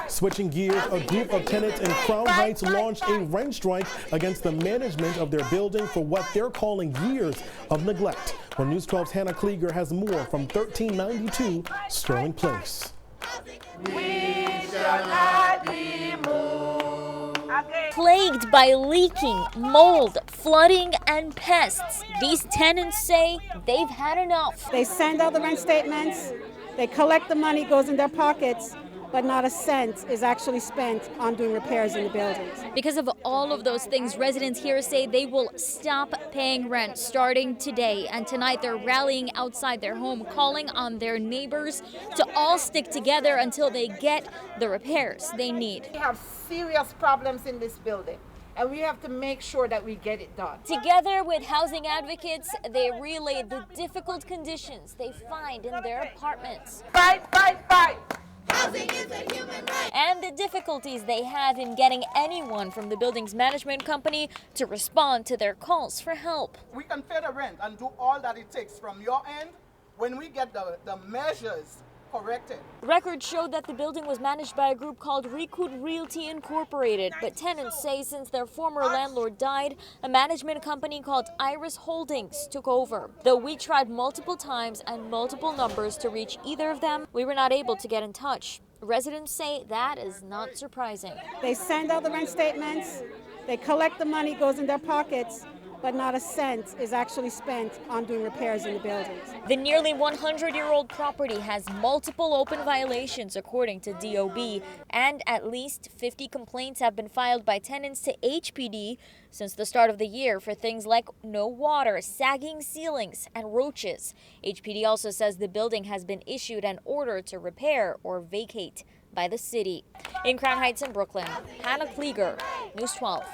Switching gears, a group of tenants in Crown Heights launched a rent strike against the management of their building for what they're calling years of neglect. Well, News 12's Hannah Klieger has more from 1392 Sterling Place. We shall not be moved. Plagued by leaking, mold, flooding, and pests, these tenants say they've had enough. They send out the rent statements, they collect the money, goes in their pockets, but not a cent is actually spent on doing repairs in the buildings. Because of all of those things, residents here say they will stop paying rent starting today. And tonight they're rallying outside their home, calling on their neighbors to all stick together until they get the repairs they need. We have serious problems in this building, and we have to make sure that we get it done. Together with housing advocates, they relayed the difficult conditions they find in their apartments. Fight, fight, fight! Housing is a human right. And the difficulties they have in getting anyone from the building's management company to respond to their calls for help. We can pay the rent and do all that it takes from your end when we get the measures corrected. Records showed that the building was managed by a group called Recoup Realty Incorporated, but tenants say since their former landlord died, a management company called Iris Holdings took over. Though we tried multiple times and multiple numbers to reach either of them, we were not able to get in touch. Residents say that is not surprising. They send out the rent statements, they collect the money, goes in their pockets, but not a cent is actually spent on doing repairs in the buildings. The nearly 100-year-old property has multiple open violations according to DOB, and at least 50 complaints have been filed by tenants to HPD since the start of the year for things like no water, sagging ceilings, and roaches. HPD also says the building has been issued an order to repair or vacate by the city. In Crown Heights and Brooklyn, Hannah Klieger, News 12.